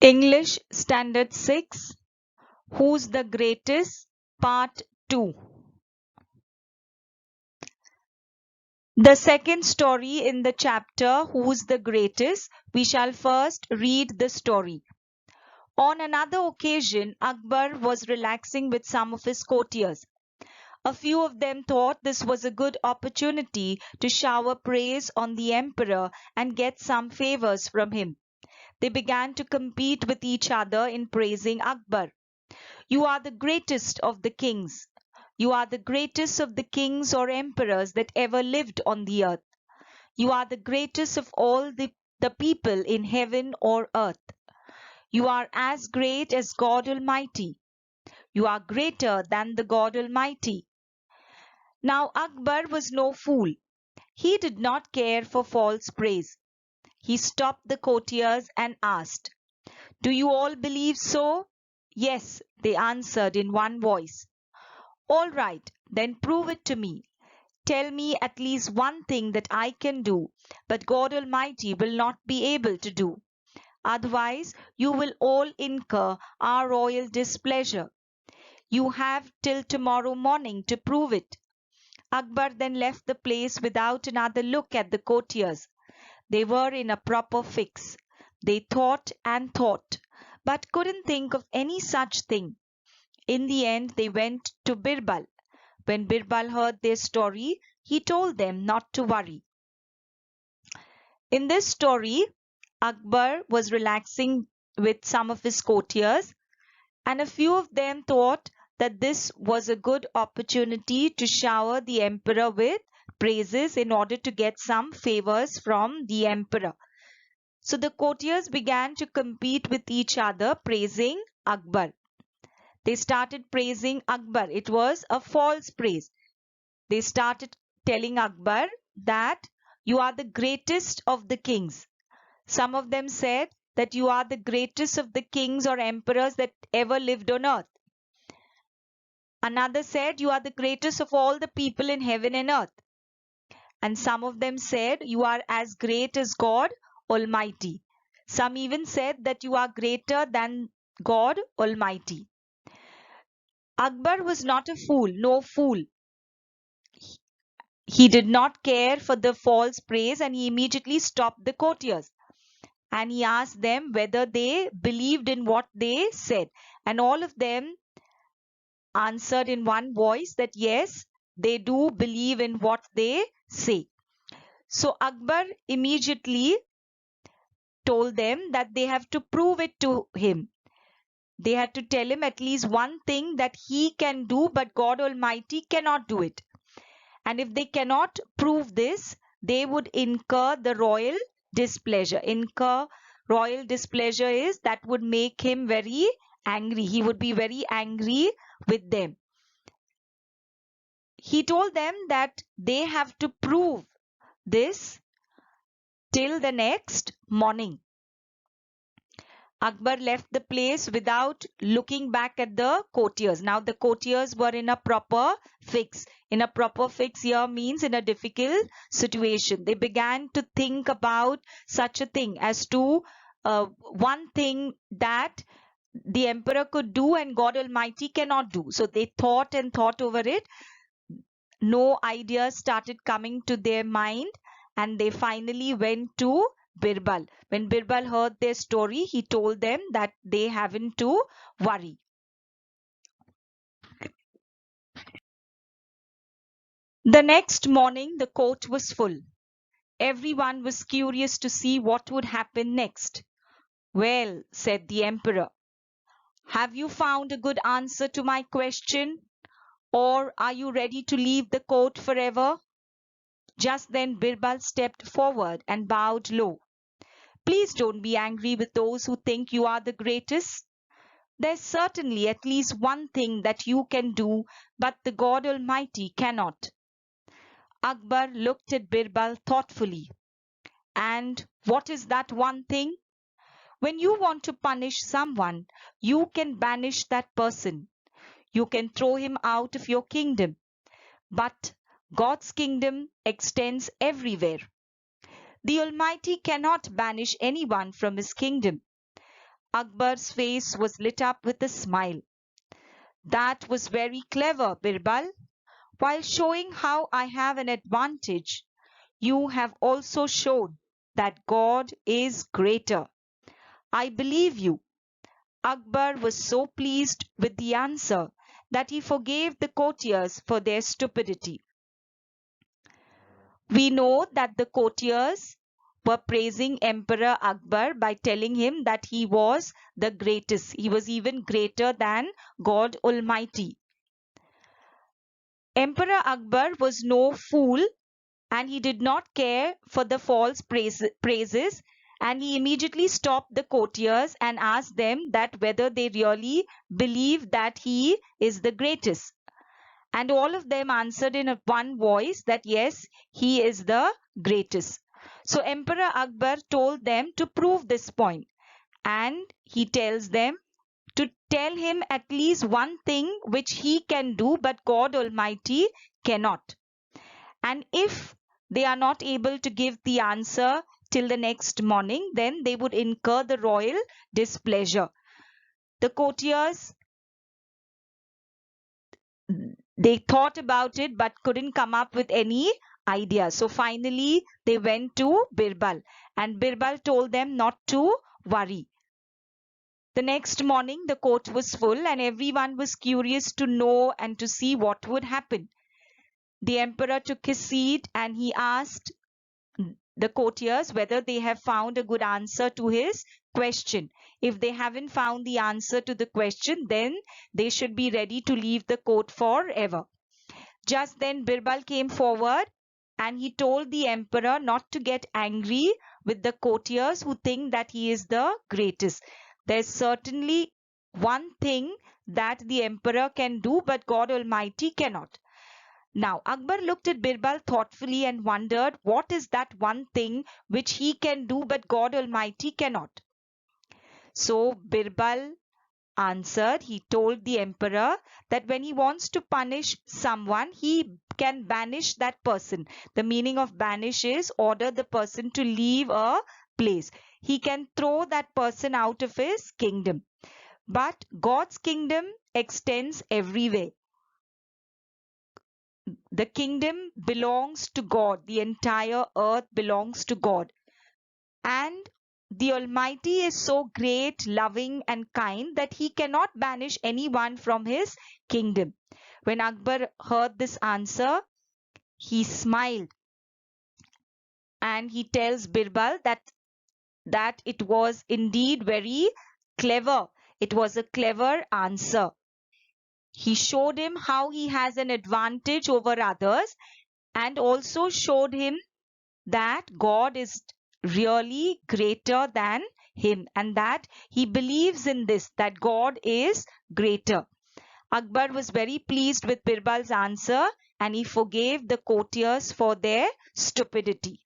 English Standard 6, Who's the Greatest? Part 2. The second story in the chapter Who's the Greatest, we shall first read the story. On another occasion, Akbar was relaxing with some of his courtiers. A few of them thought this was a good opportunity to shower praise on the emperor and get some favors from him. They began to compete with each other in praising Akbar. You are the greatest of the kings. You are the greatest of the kings or emperors that ever lived on the earth. You are the greatest of all the people in heaven or earth. You are as great as God Almighty. You are greater than the God Almighty. Now Akbar was no fool. He did not care for false praise. He stopped the courtiers and asked, "Do you all believe so?" "Yes," they answered in one voice. "All right, then prove it to me. Tell me at least one thing that I can do, but God Almighty will not be able to do. Otherwise, you will all incur our royal displeasure. You have till tomorrow morning to prove it." Akbar then left the place without another look at the courtiers. They were in a proper fix. They thought and thought, but couldn't think of any such thing. In the end, they went to Birbal. When Birbal heard their story, he told them not to worry. In this story, Akbar was relaxing with some of his courtiers, and a few of them thought that this was a good opportunity to shower the emperor with praises in order to get some favors from the emperor. So the courtiers began to compete with each other, praising Akbar. They started praising Akbar. It was a false praise. They started telling Akbar that you are the greatest of the kings. Some of them said that you are the greatest of the kings or emperors that ever lived on earth. Another said you are the greatest of all the people in heaven and earth. And some of them said you are as great as God Almighty. Some even said that you are greater than God Almighty. Akbar was not a fool, no fool. He did not care for the false praise, and he immediately stopped the courtiers. And he asked them whether they believed in what they said. And all of them answered in one voice that yes, they do believe in what they say. So Akbar immediately told them that they have to prove it to him. They had to tell him at least one thing that he can do, but God Almighty cannot do it. And if they cannot prove this, they would incur the royal displeasure. Incur royal displeasure is that would make him very angry. He would be very angry with them. He told them that they have to prove this till the next morning. Akbar left the place without looking back at the courtiers. Now the courtiers were in a proper fix. In a proper fix here means in a difficult situation. They began to think about such a thing as to one thing that the emperor could do and God Almighty cannot do. So they thought and thought over it. No ideas started coming to their mind, and they finally went to Birbal. When Birbal heard their story, he told them that they haven't to worry. The next morning, the court was full. Everyone was curious to see what would happen next. "Well," said the emperor, "have you found a good answer to my question? Or are you ready to leave the court forever?" Just then Birbal stepped forward and bowed low. "Please don't be angry with those who think you are the greatest. There's certainly at least one thing that you can do, but the God Almighty cannot." Akbar looked at Birbal thoughtfully. "And what is that one thing?" "When you want to punish someone, you can banish that person. You can throw him out of your kingdom. But God's kingdom extends everywhere. The Almighty cannot banish anyone from his kingdom. Akbar's face was lit up with a smile. That was very clever, Birbal. While showing how I have an advantage, you have also shown that God is greater. I believe you. Akbar was so pleased with the answer that he forgave the courtiers for their stupidity. We know that the courtiers were praising Emperor Akbar by telling him that he was the greatest. He was even greater than God Almighty. Emperor Akbar was no fool, and he did not care for the false praises, and he immediately stopped the courtiers and asked them that whether they really believe that he is the greatest. And all of them answered in one voice that yes, he is the greatest. So Emperor Akbar told them to prove this point, and he tells them to tell him at least one thing which he can do but God Almighty cannot. And if they are not able to give the answer till the next morning, then they would incur the royal displeasure. The courtiers, they thought about it but couldn't come up with any idea. So finally, they went to Birbal, and Birbal told them not to worry. The next morning, the court was full, and everyone was curious to know and to see what would happen. The emperor took his seat and he asked the courtiers whether they have found a good answer to his question. If they haven't found the answer to the question, then they should be ready to leave the court forever. Just then, Birbal came forward and he told the emperor not to get angry with the courtiers who think that he is the greatest. There's certainly one thing that the emperor can do, but God Almighty cannot. Now, Akbar looked at Birbal thoughtfully and wondered, what is that one thing which he can do but God Almighty cannot? So Birbal answered, he told the emperor that when he wants to punish someone, he can banish that person. The meaning of banish is order the person to leave a place. He can throw that person out of his kingdom. But God's kingdom extends everywhere. The kingdom belongs to God. The entire earth belongs to God. And the Almighty is so great, loving, and kind that he cannot banish anyone from his kingdom. When Akbar heard this answer, he smiled and he tells Birbal that it was indeed very clever. It was a clever answer. He showed him how he has an advantage over others and also showed him that God is really greater than him and that he believes in this, that God is greater. Akbar was very pleased with Birbal's answer and he forgave the courtiers for their stupidity.